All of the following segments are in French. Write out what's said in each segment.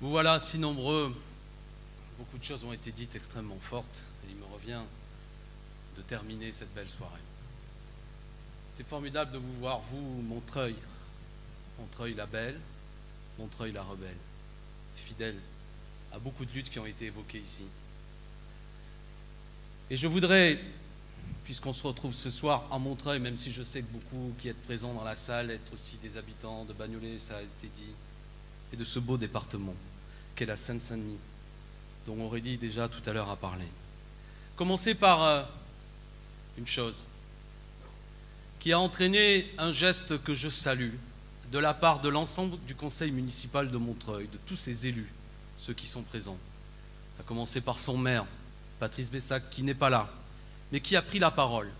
Vous voilà si nombreux, beaucoup de choses ont été dites extrêmement fortes, et il me revient de terminer cette belle soirée. C'est formidable de vous voir, vous, Montreuil, Montreuil la belle, Montreuil la rebelle, fidèle à beaucoup de luttes qui ont été évoquées ici. Et je voudrais, puisqu'on se retrouve ce soir à Montreuil, même si je sais que beaucoup qui êtes présents dans la salle êtes aussi des habitants de Bagnolet, ça a été dit, et de ce beau département qu'est la Seine-Saint-Denis, dont Aurélie déjà tout à l'heure a parlé. Commencer par une chose qui a entraîné un geste que je salue de la part de l'ensemble du conseil municipal de Montreuil, de tous ses élus, ceux qui sont présents, à commencer par son maire, Patrice Bessac, qui n'est pas là, mais qui a pris la parole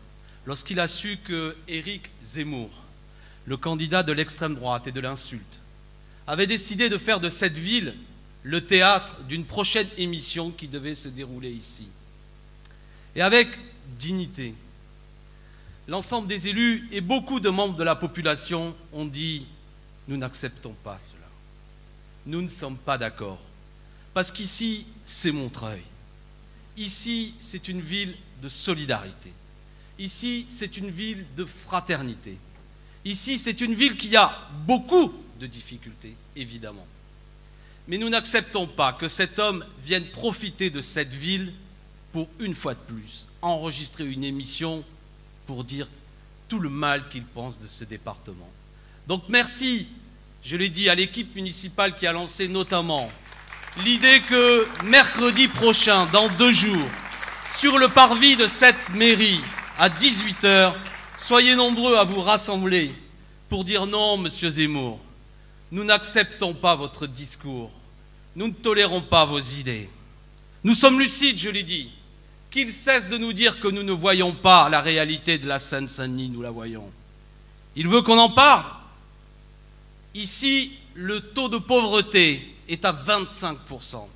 lorsqu'il a su que Éric Zemmour, le candidat de l'extrême droite et de l'insulte, avait décidé de faire de cette ville le théâtre d'une prochaine émission qui devait se dérouler ici. Et avec dignité, l'ensemble des élus et beaucoup de membres de la population ont dit « Nous n'acceptons pas cela. Nous ne sommes pas d'accord. Parce qu'ici, c'est Montreuil. Ici, c'est une ville de solidarité. Ici, c'est une ville de fraternité. Ici, c'est une ville qui a beaucoup de difficultés, évidemment. Mais nous n'acceptons pas que cet homme vienne profiter de cette ville pour, une fois de plus, enregistrer une émission pour dire tout le mal qu'il pense de ce département. Donc merci, je l'ai dit, à l'équipe municipale qui a lancé notamment l'idée que mercredi prochain, dans 2 jours, sur le parvis de cette mairie, à 18 h, soyez nombreux à vous rassembler pour dire non, monsieur Zemmour, nous n'acceptons pas votre discours, nous ne tolérons pas vos idées. Nous sommes lucides, je l'ai dit, qu'il cesse de nous dire que nous ne voyons pas la réalité de la Seine-Saint-Denis, nous la voyons. Il veut qu'on en parle. Ici, le taux de pauvreté est à 25%.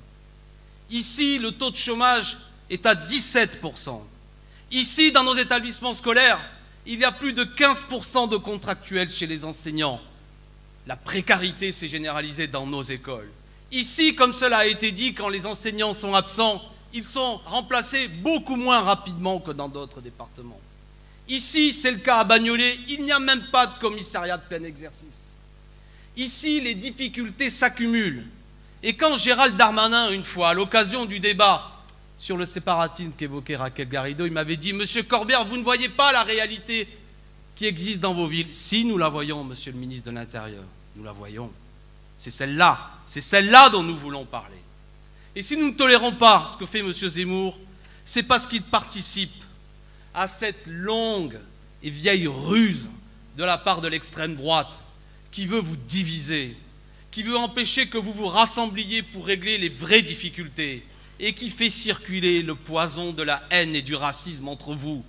Ici, le taux de chômage est à 17%. Ici, dans nos établissements scolaires, il y a plus de 15% de contractuels chez les enseignants. La précarité s'est généralisée dans nos écoles. Ici, comme cela a été dit, quand les enseignants sont absents, ils sont remplacés beaucoup moins rapidement que dans d'autres départements. Ici, c'est le cas à Bagnolet, il n'y a même pas de commissariat de plein exercice. Ici, les difficultés s'accumulent. Et quand Gérald Darmanin, une fois, à l'occasion du débat sur le séparatisme qu'évoquait Raquel Garrido, il m'avait dit « Monsieur Corbière, vous ne voyez pas la réalité qui existe dans vos villes ?» Si, nous la voyons, monsieur le ministre de l'Intérieur, nous la voyons. C'est celle-là dont nous voulons parler. Et si nous ne tolérons pas ce que fait M. Zemmour, c'est parce qu'il participe à cette longue et vieille ruse de la part de l'extrême droite qui veut vous diviser, qui veut empêcher que vous vous rassembliez pour régler les vraies difficultés et qui fait circuler le poison de la haine et du racisme entre vous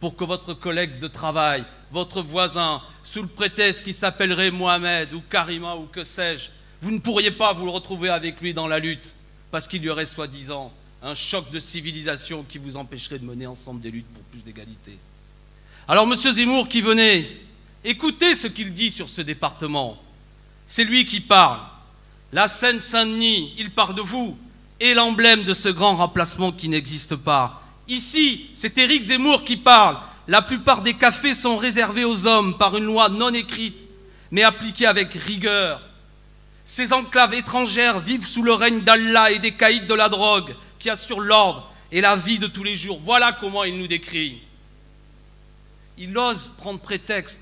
pour que votre collègue de travail, votre voisin, sous le prétexte qu'il s'appellerait Mohamed ou Karima ou que sais-je, vous ne pourriez pas vous le retrouver avec lui dans la lutte parce qu'il y aurait soi-disant un choc de civilisation qui vous empêcherait de mener ensemble des luttes pour plus d'égalité. Alors, M. Zemmour qui venait, écoutez ce qu'il dit sur ce département. C'est lui qui parle. La Seine-Saint-Denis, il parle de vous, est l'emblème de ce grand remplacement qui n'existe pas. Ici, c'est Éric Zemmour qui parle. La plupart des cafés sont réservés aux hommes par une loi non écrite, mais appliquée avec rigueur. Ces enclaves étrangères vivent sous le règne d'Allah et des caïds de la drogue qui assurent l'ordre et la vie de tous les jours. Voilà comment il nous décrit. Il ose prendre prétexte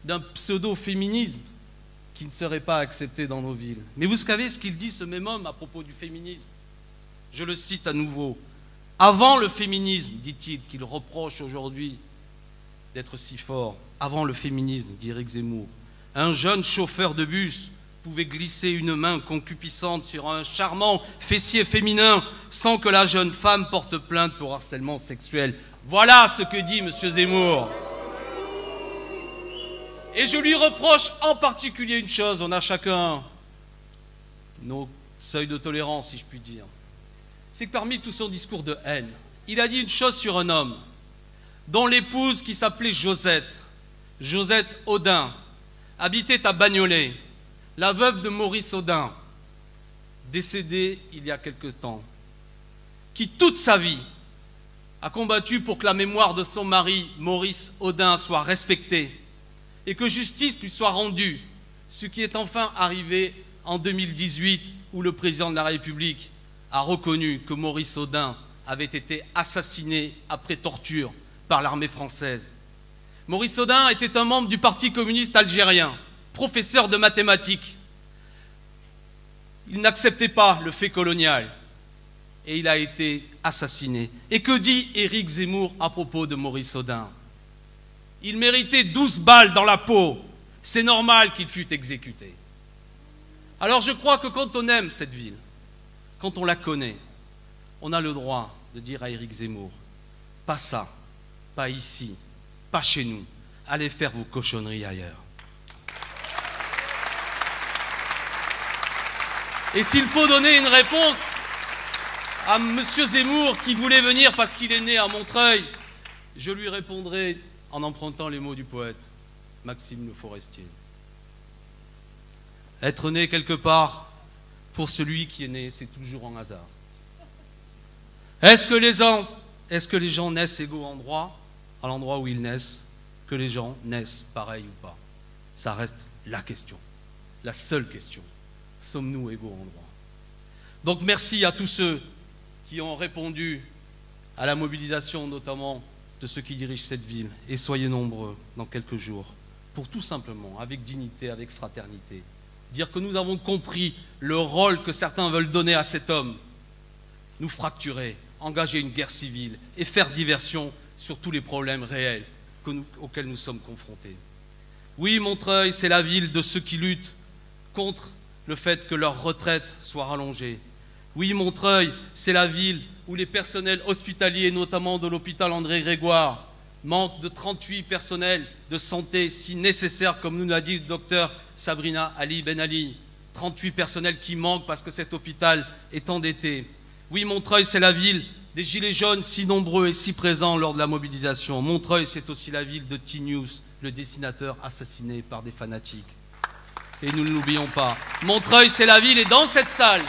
d'un pseudo-féminisme qui ne serait pas accepté dans nos villes. Mais vous savez ce qu'il dit, ce même homme, à propos du féminisme? Je le cite à nouveau. « Avant le féminisme, dit-il, qu'il reproche aujourd'hui d'être si fort, avant le féminisme, dit Éric Zemmour, un jeune chauffeur de bus pouvait glisser une main concupiscente sur un charmant fessier féminin sans que la jeune femme porte plainte pour harcèlement sexuel. » Voilà ce que dit M. Zemmour. Et je lui reproche en particulier une chose, on a chacun nos seuils de tolérance, si je puis dire. C'est que parmi tout son discours de haine, il a dit une chose sur un homme dont l'épouse, qui s'appelait Josette Audin, habitait à Bagnolet, la veuve de Maurice Audin, décédé il y a quelque temps, qui toute sa vie a combattu pour que la mémoire de son mari, Maurice Audin, soit respectée et que justice lui soit rendue, ce qui est enfin arrivé en 2018 où le président de la République a reconnu que Maurice Audin avait été assassiné après torture par l'armée française. Maurice Audin était un membre du Parti communiste algérien, professeur de mathématiques. Il n'acceptait pas le fait colonial et il a été assassiné. Et que dit Éric Zemmour à propos de Maurice Audin? Il méritait 12 balles dans la peau. C'est normal qu'il fût exécuté. Alors je crois que quand on aime cette ville, quand on la connaît, on a le droit de dire à Éric Zemmour, pas ça, pas ici, pas chez nous, allez faire vos cochonneries ailleurs. Et s'il faut donner une réponse à M. Zemmour qui voulait venir parce qu'il est né à Montreuil, je lui répondrai en empruntant les mots du poète Maxime Le Forestier. Être né quelque part, pour celui qui est né, c'est toujours un hasard. Est-ce que les gens naissent égaux en droit, à l'endroit où ils naissent, que les gens naissent pareils ou pas? Ça reste la question, la seule question. Sommes-nous égaux en droit? Donc merci à tous ceux qui ont répondu à la mobilisation, notamment de ceux qui dirigent cette ville, et soyez nombreux dans quelques jours, pour tout simplement, avec dignité, avec fraternité, dire que nous avons compris le rôle que certains veulent donner à cet homme, nous fracturer, engager une guerre civile et faire diversion sur tous les problèmes réels auxquels nous sommes confrontés. Oui, Montreuil, c'est la ville de ceux qui luttent contre le fait que leur retraite soit rallongée. Oui, Montreuil, c'est la ville où les personnels hospitaliers, notamment de l'hôpital André Grégoire, manquent de 38 personnels de santé si nécessaires, comme nous l'a dit le docteur Sabrina Ali Ben Ali. 38 personnels qui manquent parce que cet hôpital est endetté. Oui, Montreuil, c'est la ville des Gilets jaunes si nombreux et si présents lors de la mobilisation. Montreuil, c'est aussi la ville de T-News, le dessinateur assassiné par des fanatiques. Et nous ne l'oublions pas. Montreuil, c'est la ville, et dans cette salle,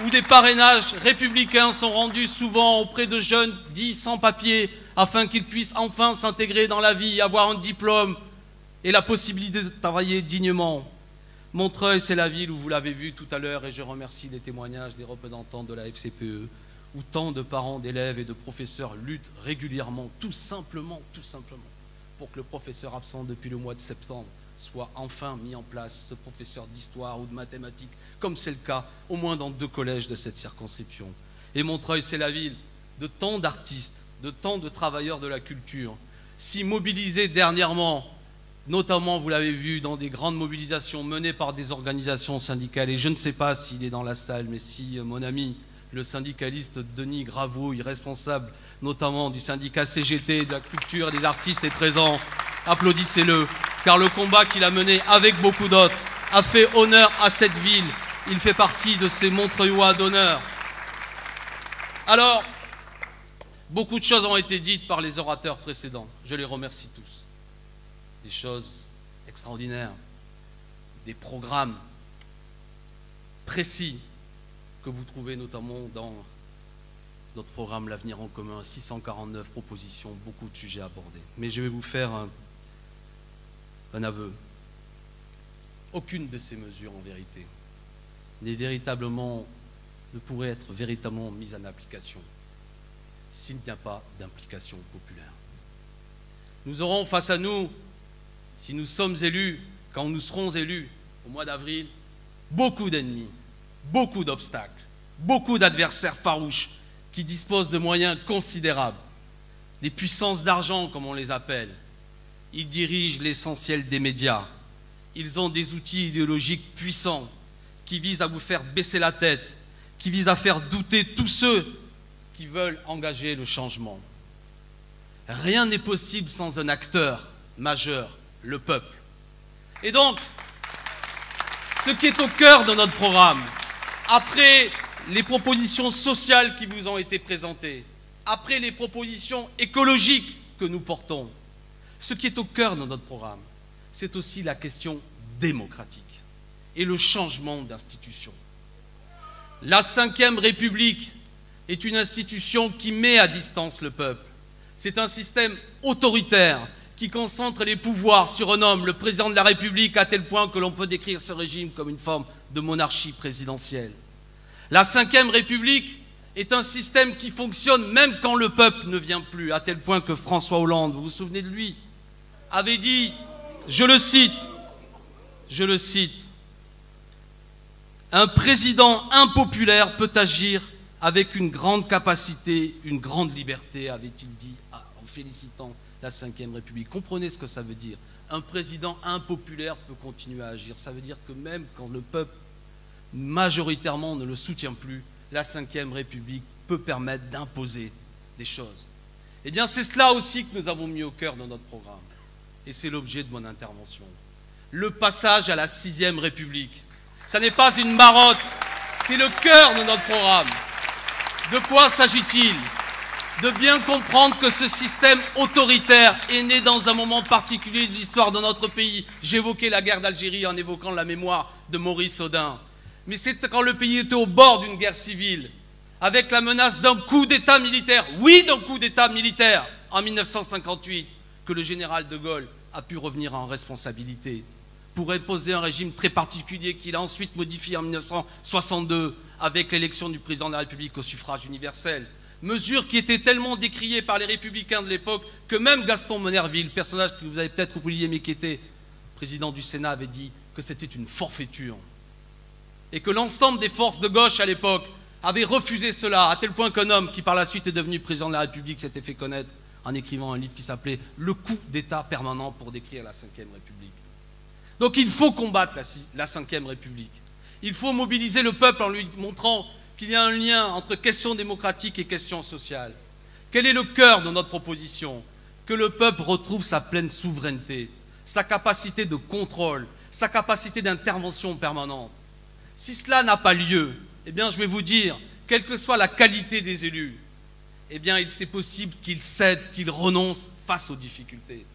où des parrainages républicains sont rendus souvent auprès de jeunes dits sans papier, afin qu'ils puissent enfin s'intégrer dans la vie, avoir un diplôme et la possibilité de travailler dignement. Montreuil, c'est la ville où vous l'avez vu tout à l'heure, et je remercie les témoignages des représentants de la FCPE, où tant de parents d'élèves et de professeurs luttent régulièrement, tout simplement, pour que le professeur absent depuis le mois de septembre soit enfin mis en place, ce professeur d'histoire ou de mathématiques, comme c'est le cas au moins dans 2 collèges de cette circonscription. Et Montreuil, c'est la ville de tant d'artistes, de tant de travailleurs de la culture, si mobilisés dernièrement, notamment, vous l'avez vu, dans des grandes mobilisations menées par des organisations syndicales. Et je ne sais pas s'il est dans la salle, mais si mon ami, le syndicaliste Denis Gravouille, responsable notamment du syndicat CGT, de la culture et des artistes, est présent, applaudissez-le, car le combat qu'il a mené avec beaucoup d'autres a fait honneur à cette ville. Il fait partie de ces Montreuillois d'honneur. Alors, beaucoup de choses ont été dites par les orateurs précédents. Je les remercie tous. Des choses extraordinaires, des programmes précis que vous trouvez notamment dans notre programme L'Avenir en commun, 649 propositions, beaucoup de sujets abordés. Mais je vais vous faire un aveu. Aucune de ces mesures, en vérité, ne pourrait être véritablement mise en application s'il n'y a pas d'implication populaire. Nous aurons face à nous, si nous sommes élus, quand nous serons élus au mois d'avril, beaucoup d'ennemis, beaucoup d'obstacles, beaucoup d'adversaires farouches qui disposent de moyens considérables. Les puissances d'argent, comme on les appelle, ils dirigent l'essentiel des médias. Ils ont des outils idéologiques puissants qui visent à vous faire baisser la tête, qui visent à faire douter tous ceux qui veulent engager le changement. Rien n'est possible sans un acteur majeur, le peuple. Et donc, ce qui est au cœur de notre programme, après les propositions sociales qui vous ont été présentées, après les propositions écologiques que nous portons, ce qui est au cœur de notre programme, c'est aussi la question démocratique et le changement d'institution. La Ve République est une institution qui met à distance le peuple. C'est un système autoritaire qui concentre les pouvoirs sur un homme, le président de la République, à tel point que l'on peut décrire ce régime comme une forme de monarchie présidentielle. La Ve République est un système qui fonctionne même quand le peuple ne vient plus, à tel point que François Hollande, vous vous souvenez de lui, avait dit, je le cite, « Un président impopulaire peut agir avec une grande capacité, une grande liberté », avait-il dit en félicitant la Ve République. Comprenez ce que ça veut dire. Un président impopulaire peut continuer à agir. Ça veut dire que même quand le peuple majoritairement ne le soutient plus, la Ve République peut permettre d'imposer des choses. Eh bien, c'est cela aussi que nous avons mis au cœur de notre programme. Et c'est l'objet de mon intervention. Le passage à la Sixième République. Ça n'est pas une marotte, c'est le cœur de notre programme. De quoi s'agit-il? De bien comprendre que ce système autoritaire est né dans un moment particulier de l'histoire de notre pays. J'évoquais la guerre d'Algérie en évoquant la mémoire de Maurice Audin. Mais c'est quand le pays était au bord d'une guerre civile, avec la menace d'un coup d'État militaire, oui, d'un coup d'État militaire, en 1958, que le général de Gaulle a pu revenir en responsabilité pour imposer un régime très particulier qu'il a ensuite modifié en 1962 avec l'élection du président de la République au suffrage universel. Mesure qui était tellement décriée par les républicains de l'époque que même Gaston Monnerville, personnage que vous avez peut-être oublié mais qui était président du Sénat, avait dit que c'était une forfaiture. Et que l'ensemble des forces de gauche à l'époque avaient refusé cela, à tel point qu'un homme qui par la suite est devenu président de la République s'était fait connaître en écrivant un livre qui s'appelait « Le coup d'État permanent » pour décrire la Ve République. Donc il faut combattre la Ve République. Il faut mobiliser le peuple en lui montrant qu'il y a un lien entre questions démocratiques et questions sociales. Quel est le cœur de notre proposition? Que le peuple retrouve sa pleine souveraineté, sa capacité de contrôle, sa capacité d'intervention permanente. Si cela n'a pas lieu, eh bien je vais vous dire, quelle que soit la qualité des élus, eh bien, c'est possible qu'ils cèdent, qu'ils renoncent face aux difficultés.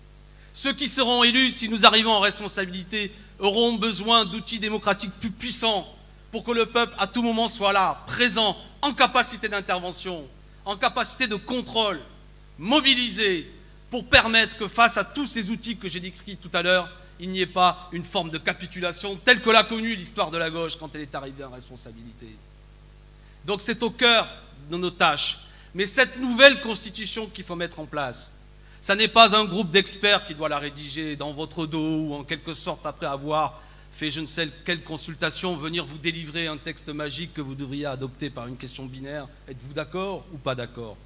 Ceux qui seront élus, si nous arrivons en responsabilité, auront besoin d'outils démocratiques plus puissants pour que le peuple, à tout moment, soit là, présent, en capacité d'intervention, en capacité de contrôle, mobilisé, pour permettre que face à tous ces outils que j'ai décrits tout à l'heure, il n'y ait pas une forme de capitulation telle que l'a connue l'histoire de la gauche quand elle est arrivée en responsabilité. Donc c'est au cœur de nos tâches. Mais cette nouvelle constitution qu'il faut mettre en place, ça n'est pas un groupe d'experts qui doit la rédiger dans votre dos ou en quelque sorte, après avoir fait je ne sais quelle consultation, venir vous délivrer un texte magique que vous devriez adopter par une question binaire. Êtes-vous d'accord ou pas d'accord?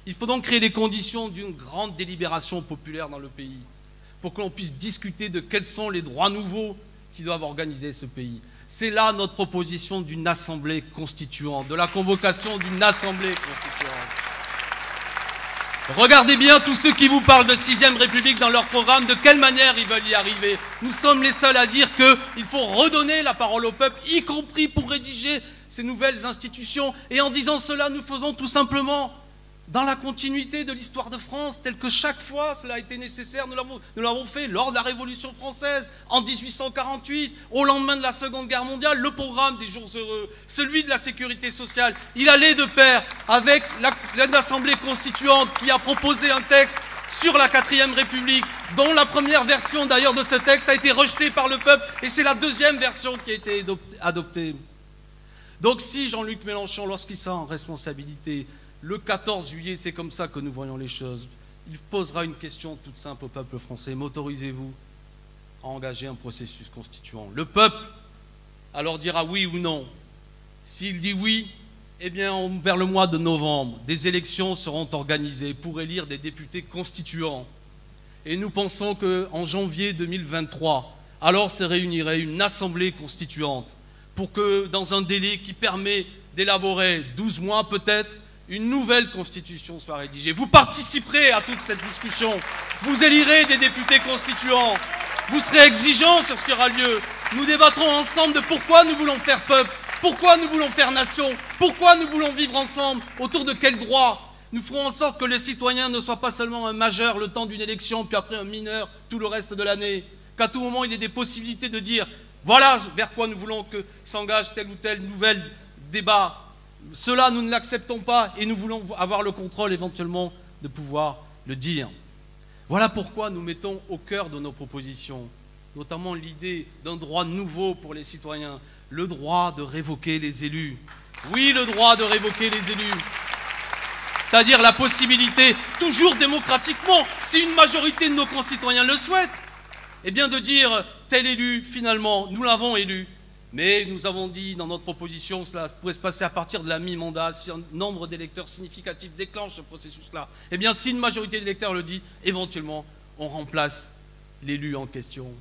Il faut donc créer les conditions d'une grande délibération populaire dans le pays pour que l'on puisse discuter de quels sont les droits nouveaux qui doivent organiser ce pays. C'est là notre proposition d'une assemblée constituante, de la convocation d'une assemblée constituante. Regardez bien tous ceux qui vous parlent de Sixième République dans leur programme, de quelle manière ils veulent y arriver. Nous sommes les seuls à dire qu'il faut redonner la parole au peuple, y compris pour rédiger ces nouvelles institutions. Et en disant cela, nous faisons tout simplement dans la continuité de l'histoire de France, telle que chaque fois cela a été nécessaire, nous l'avons fait lors de la Révolution française, en 1848, au lendemain de la Seconde Guerre mondiale, le programme des jours heureux, celui de la sécurité sociale, il allait de pair avec l'Assemblée constituante qui a proposé un texte sur la 4e République, dont la première version d'ailleurs de ce texte a été rejetée par le peuple, et c'est la deuxième version qui a été adoptée. Donc si Jean-Luc Mélenchon, lorsqu'il sera en responsabilité, le 14 juillet, c'est comme ça que nous voyons les choses. Il posera une question toute simple au peuple français. M'autorisez-vous à engager un processus constituant? Le peuple alors dira oui ou non. S'il dit oui, eh bien, vers le mois de novembre, des élections seront organisées pour élire des députés constituants. Et nous pensons qu'en janvier 2023, alors se réunirait une assemblée constituante pour que, dans un délai qui permet d'élaborer 12 mois peut-être, une nouvelle constitution soit rédigée. Vous participerez à toute cette discussion. Vous élirez des députés constituants. Vous serez exigeants sur ce qui aura lieu. Nous débattrons ensemble de pourquoi nous voulons faire peuple, pourquoi nous voulons faire nation, pourquoi nous voulons vivre ensemble, autour de quels droits. Nous ferons en sorte que le citoyen ne soit pas seulement un majeur le temps d'une élection, puis après un mineur tout le reste de l'année. Qu'à tout moment, il y ait des possibilités de dire voilà vers quoi nous voulons que s'engage telle ou telle nouvelle débat. Cela, nous ne l'acceptons pas et nous voulons avoir le contrôle éventuellement de pouvoir le dire. Voilà pourquoi nous mettons au cœur de nos propositions, notamment l'idée d'un droit nouveau pour les citoyens, le droit de révoquer les élus. Oui, le droit de révoquer les élus. C'est-à-dire la possibilité, toujours démocratiquement, si une majorité de nos concitoyens le souhaitent, eh bien de dire tel élu, finalement, nous l'avons élu. Mais nous avons dit dans notre proposition, cela pourrait se passer à partir de la mi-mandat, si un nombre d'électeurs significatif déclenche ce processus-là. Eh bien, si une majorité d'électeurs le dit, éventuellement, on remplace l'élu en question.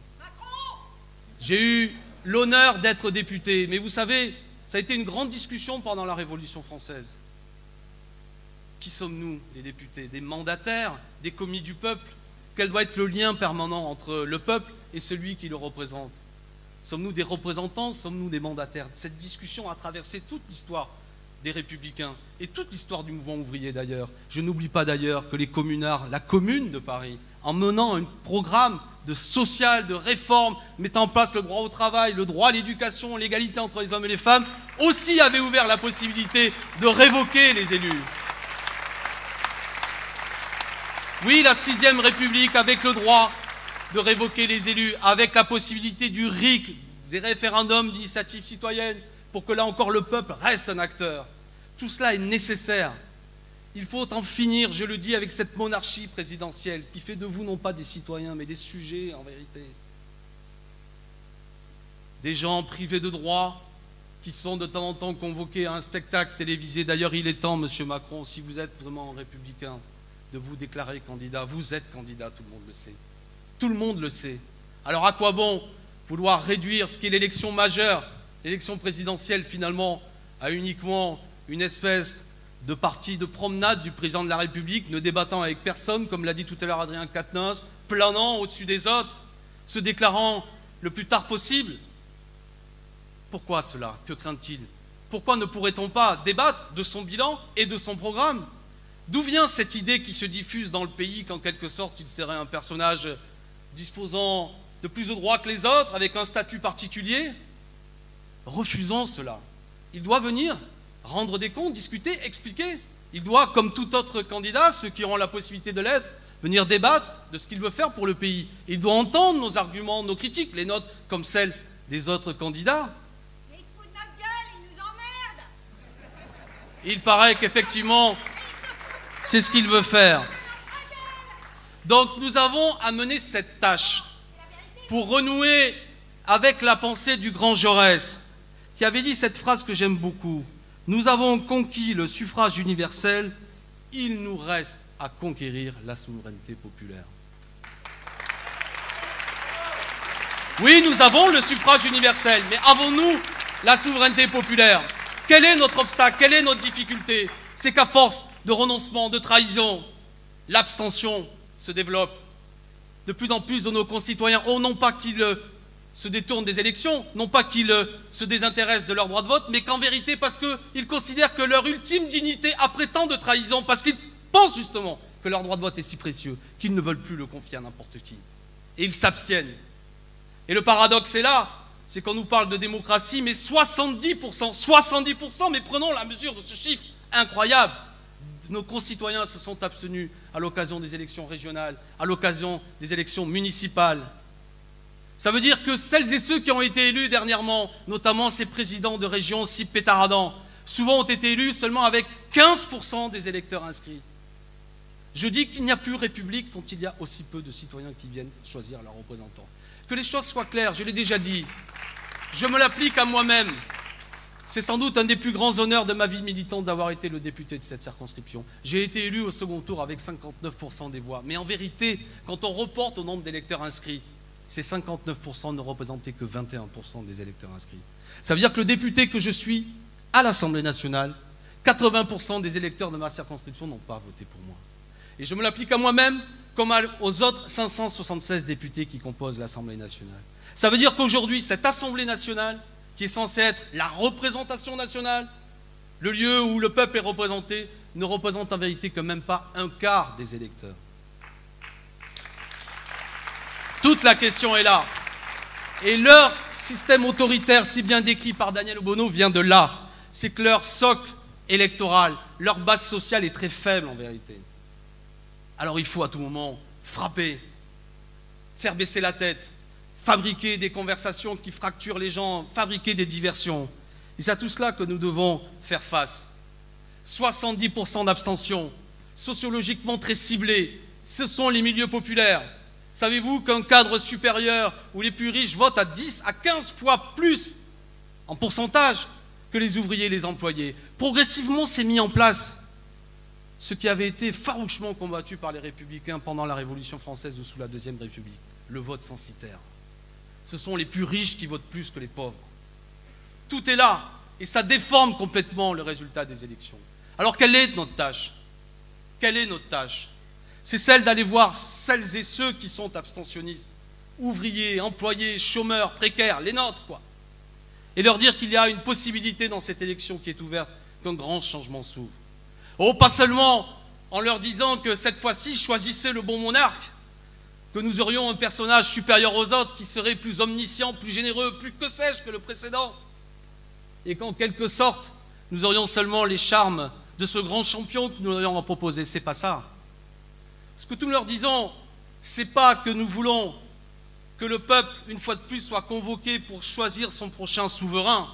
J'ai eu l'honneur d'être député, mais vous savez, ça a été une grande discussion pendant la Révolution française. Qui sommes-nous, les députés? Des mandataires, des commis du peuple? Quel doit être le lien permanent entre le peuple et celui qui le représente? Sommes-nous des représentants? Sommes-nous des mandataires? Cette discussion a traversé toute l'histoire des Républicains et toute l'histoire du mouvement ouvrier d'ailleurs. Je n'oublie pas d'ailleurs que les communards, la Commune de Paris, en menant un programme de social, de réforme, mettant en place le droit au travail, le droit à l'éducation, l'égalité entre les hommes et les femmes, aussi avaient ouvert la possibilité de révoquer les élus. Oui, la 6e République, avec le droit de révoquer les élus, avec la possibilité du RIC, des référendums d'initiative citoyenne, pour que là encore le peuple reste un acteur. Tout cela est nécessaire. Il faut en finir, je le dis, avec cette monarchie présidentielle qui fait de vous non pas des citoyens, mais des sujets en vérité. Des gens privés de droits qui sont de temps en temps convoqués à un spectacle télévisé. D'ailleurs, il est temps, monsieur Macron, si vous êtes vraiment républicain, de vous déclarer candidat. Vous êtes candidat, tout le monde le sait. Tout le monde le sait. Alors à quoi bon vouloir réduire ce qui est l'élection majeure, l'élection présidentielle finalement, à uniquement une espèce de partie de promenade du président de la République, ne débattant avec personne, comme l'a dit tout à l'heure Adrien Quatennens, planant au-dessus des autres, se déclarant le plus tard possible? Pourquoi cela? Que craint-il? Pourquoi ne pourrait-on pas débattre de son bilan et de son programme? D'où vient cette idée qui se diffuse dans le pays qu'en quelque sorte il serait un personnage disposant de plus de droits que les autres, avec un statut particulier? Refusons cela. Il doit venir rendre des comptes, discuter, expliquer. Il doit, comme tout autre candidat, ceux qui auront la possibilité de l'être, venir débattre de ce qu'il veut faire pour le pays. Il doit entendre nos arguments, nos critiques, les nôtres comme celles des autres candidats. Mais il se fout de notre gueule, il nous emmerde. Il paraît qu'effectivement, c'est ce qu'il veut faire. Donc nous avons à mener cette tâche pour renouer avec la pensée du grand Jaurès, qui avait dit cette phrase que j'aime beaucoup. Nous avons conquis le suffrage universel, il nous reste à conquérir la souveraineté populaire. Oui, nous avons le suffrage universel, mais avons-nous la souveraineté populaire? Quel est notre obstacle? Quelle est notre difficulté? C'est qu'à force de renoncement, de trahison, l'abstention se développe. De plus en plus de nos concitoyens, non pas qu'ils se détournent des élections, non pas qu'ils se désintéressent de leur droit de vote, mais qu'en vérité parce qu'ils considèrent que leur ultime dignité après tant de trahison, parce qu'ils pensent justement que leur droit de vote est si précieux, qu'ils ne veulent plus le confier à n'importe qui. Et ils s'abstiennent. Et le paradoxe est là, c'est qu'on nous parle de démocratie, mais 70%, mais prenons la mesure de ce chiffre incroyable. Nos concitoyens se sont abstenus à l'occasion des élections régionales, à l'occasion des élections municipales. Ça veut dire que celles et ceux qui ont été élus dernièrement, notamment ces présidents de régions si pétaradants, souvent ont été élus seulement avec 15% des électeurs inscrits. Je dis qu'il n'y a plus République quand il y a aussi peu de citoyens qui viennent choisir leurs représentants. Que les choses soient claires, je l'ai déjà dit, je me l'applique à moi-même. C'est sans doute un des plus grands honneurs de ma vie militante d'avoir été le député de cette circonscription. J'ai été élu au second tour avec 59% des voix. Mais en vérité, quand on reporte au nombre d'électeurs inscrits, ces 59% ne représentaient que 21% des électeurs inscrits. Ça veut dire que le député que je suis à l'Assemblée nationale, 80% des électeurs de ma circonscription n'ont pas voté pour moi. Et je me l'applique à moi-même comme aux autres 576 députés qui composent l'Assemblée nationale. Ça veut dire qu'aujourd'hui, cette Assemblée nationale, qui est censée être la représentation nationale, le lieu où le peuple est représenté, ne représente en vérité que même pas un quart des électeurs. Toute la question est là. Et leur système autoritaire, si bien décrit par Daniel Obono, vient de là. c'est que leur socle électoral, leur base sociale est très faible en vérité. Alors il faut à tout moment frapper, faire baisser la tête, fabriquer des conversations qui fracturent les gens, fabriquer des diversions. Et c'est à tout cela que nous devons faire face. 70% d'abstention, sociologiquement très ciblée, ce sont les milieux populaires. Savez-vous qu'un cadre supérieur où les plus riches votent à 10 à 15 fois plus en pourcentage que les ouvriers et les employés? Progressivement, c'est mis en place ce qui avait été farouchement combattu par les républicains pendant la Révolution française ou sous la Deuxième République, le vote censitaire. Ce sont les plus riches qui votent plus que les pauvres. Tout est là, et ça déforme complètement le résultat des élections. Alors quelle est notre tâche? Quelle est notre tâche? C'est celle d'aller voir celles et ceux qui sont abstentionnistes, ouvriers, employés, chômeurs, précaires, les nôtres, quoi. Et leur dire qu'il y a une possibilité dans cette élection qui est ouverte, qu'un grand changement s'ouvre. Oh, pas seulement en leur disant que cette fois-ci, choisissez le bon monarque, que nous aurions un personnage supérieur aux autres qui serait plus omniscient, plus généreux, plus que sais-je que le précédent, et qu'en quelque sorte, nous aurions seulement les charmes de ce grand champion que nous aurions à proposer. C'est pas ça. Ce que nous leur disons, c'est pas que nous voulons que le peuple, une fois de plus, soit convoqué pour choisir son prochain souverain.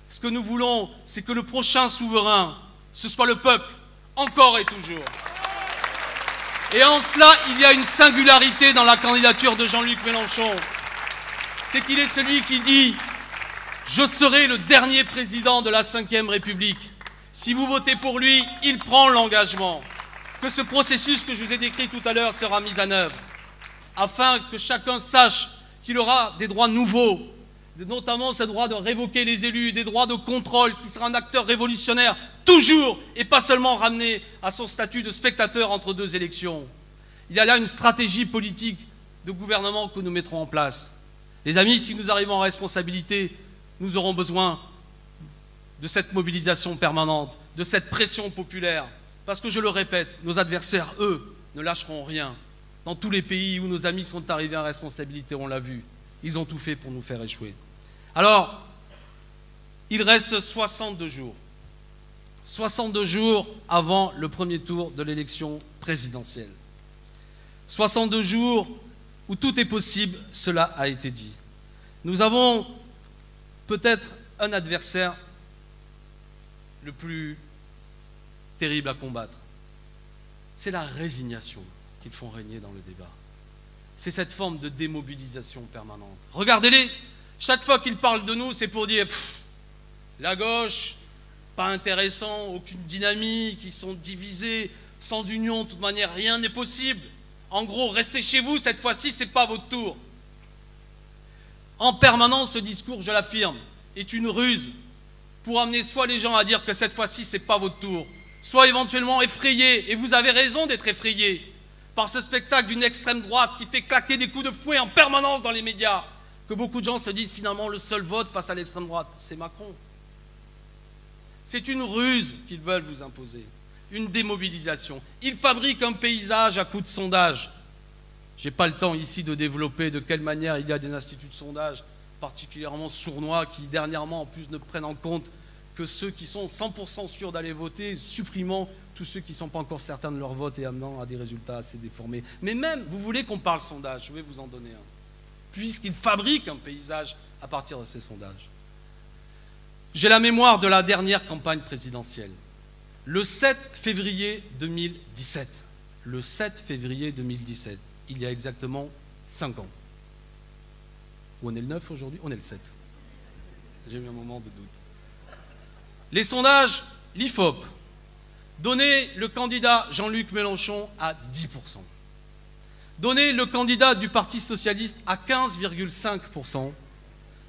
Ce que nous voulons, c'est que le prochain souverain, ce soit le peuple, encore et toujours. Et en cela, il y a une singularité dans la candidature de Jean-Luc Mélenchon. C'est qu'il est celui qui dit « Je serai le dernier président de la Ve République ». Si vous votez pour lui, il prend l'engagement que ce processus que je vous ai décrit tout à l'heure sera mis en œuvre, afin que chacun sache qu'il aura des droits nouveaux, notamment ce droit de révoquer les élus, des droits de contrôle, qui sera un acteur révolutionnaire, toujours, et pas seulement ramené à son statut de spectateur entre deux élections. Il y a là une stratégie politique de gouvernement que nous mettrons en place. Les amis, si nous arrivons en responsabilité, nous aurons besoin de cette mobilisation permanente, de cette pression populaire. Parce que je le répète, nos adversaires, eux, ne lâcheront rien. Dans tous les pays où nos amis sont arrivés en responsabilité, on l'a vu, ils ont tout fait pour nous faire échouer. Alors, il reste 62 jours. 62 jours avant le premier tour de l'élection présidentielle. 62 jours où tout est possible, cela a été dit. Nous avons peut-être un adversaire le plus terrible à combattre. C'est la résignation qu'ils font régner dans le débat. C'est cette forme de démobilisation permanente. Regardez-les, chaque fois qu'ils parlent de nous, c'est pour dire la gauche, pas intéressant, aucune dynamique, ils sont divisés, sans union, de toute manière, rien n'est possible. En gros, restez chez vous, cette fois-ci, ce n'est pas votre tour. En permanence, ce discours, je l'affirme, est une ruse pour amener soit les gens à dire que cette fois-ci, ce n'est pas votre tour, soit éventuellement effrayés, et vous avez raison d'être effrayés, par ce spectacle d'une extrême droite qui fait claquer des coups de fouet en permanence dans les médias, que beaucoup de gens se disent finalement le seul vote face à l'extrême droite, c'est Macron. C'est une ruse qu'ils veulent vous imposer, une démobilisation. Ils fabriquent un paysage à coups de sondage. Je n'ai pas le temps ici de développer de quelle manière il y a des instituts de sondage particulièrement sournois qui dernièrement en plus ne prennent en compte que ceux qui sont 100% sûrs d'aller voter, supprimant tous ceux qui ne sont pas encore certains de leur vote et amenant à des résultats assez déformés. Mais même, vous voulez qu'on parle sondage, je vais vous en donner un, puisqu'ils fabriquent un paysage à partir de ces sondages. J'ai la mémoire de la dernière campagne présidentielle. Le 7 février 2017, le 7 février 2017, il y a exactement 5 ans. Ou on est le 9 aujourd'hui? On est le 7. J'ai eu un moment de doute. Les sondages, l'IFOP, donnaient le candidat Jean-Luc Mélenchon à 10%. Donnaient le candidat du Parti socialiste à 15,5%.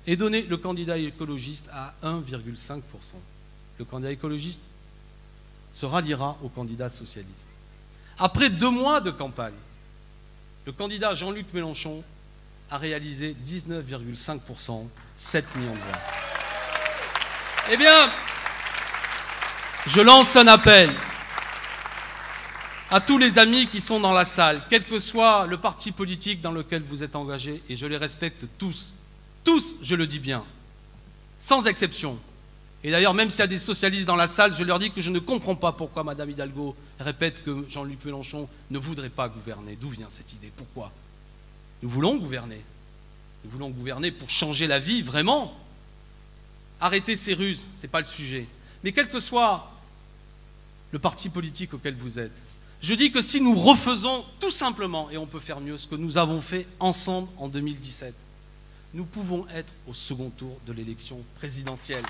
Et donner le candidat écologiste à 1,5%. Le candidat écologiste se ralliera au candidat socialiste. Après 2 mois de campagne, le candidat Jean-Luc Mélenchon a réalisé 19,5%, 7 millions de voix. Eh bien, je lance un appel à tous les amis qui sont dans la salle, quel que soit le parti politique dans lequel vous êtes engagés, et je les respecte tous. Tous, je le dis bien, sans exception. Et d'ailleurs, même s'il y a des socialistes dans la salle, je leur dis que je ne comprends pas pourquoi Mme Hidalgo répète que Jean-Luc Mélenchon ne voudrait pas gouverner. D'où vient cette idée? Pourquoi? Nous voulons gouverner. Nous voulons gouverner pour changer la vie, vraiment. Arrêtez ces ruses, ce n'est pas le sujet. Mais quel que soit le parti politique auquel vous êtes, je dis que si nous refaisons tout simplement, et on peut faire mieux, ce que nous avons fait ensemble en 2017, nous pouvons être au second tour de l'élection présidentielle.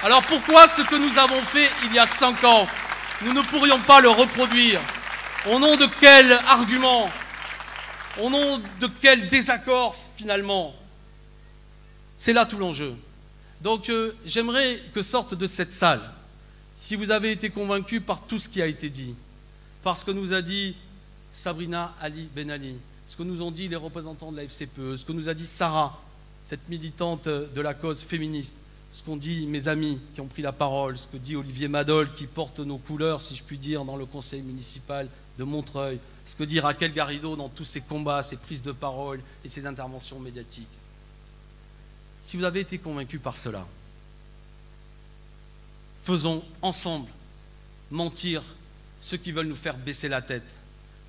Alors pourquoi ce que nous avons fait il y a 5 ans, nous ne pourrions pas le reproduire? Au nom de quel argument? Au nom de quel désaccord finalement? C'est là tout l'enjeu. Donc j'aimerais que sorte de cette salle, si vous avez été convaincus par tout ce qui a été dit, par ce que nous a dit Sabrina Ali Ben Ali, ce que nous ont dit les représentants de la FCPE, ce que nous a dit Sarah, cette militante de la cause féministe, ce qu'ont dit mes amis qui ont pris la parole, ce que dit Olivier Madol qui porte nos couleurs, si je puis dire, dans le conseil municipal de Montreuil, ce que dit Raquel Garrido dans tous ses combats, ses prises de parole et ses interventions médiatiques. Si vous avez été convaincus par cela, faisons ensemble mentir ceux qui veulent nous faire baisser la tête.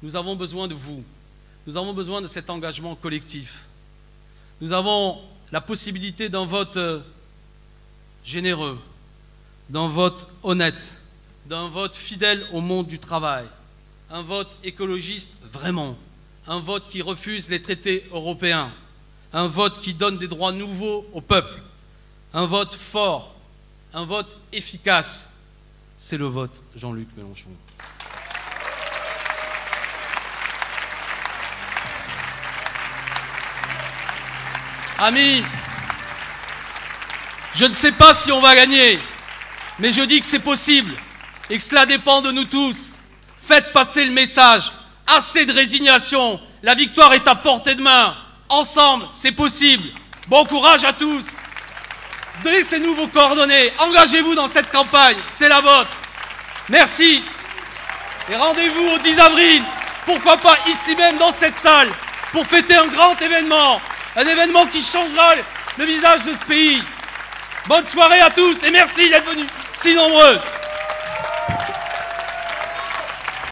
Nous avons besoin de vous. Nous avons besoin de cet engagement collectif. Nous avons la possibilité d'un vote généreux, d'un vote honnête, d'un vote fidèle au monde du travail, un vote écologiste vraiment, un vote qui refuse les traités européens, un vote qui donne des droits nouveaux au peuple, un vote fort, un vote efficace. C'est le vote Jean-Luc Mélenchon. Amis, je ne sais pas si on va gagner, mais je dis que c'est possible et que cela dépend de nous tous. Faites passer le message. Assez de résignation. La victoire est à portée de main. Ensemble, c'est possible. Bon courage à tous. Laissez-nous vos coordonnées. Engagez-vous dans cette campagne. C'est la vôtre. Merci. Et rendez-vous au 10 avril. Pourquoi pas ici même dans cette salle pour fêter un grand événement. Un événement qui changera le visage de ce pays. Bonne soirée à tous et merci d'être venus si nombreux.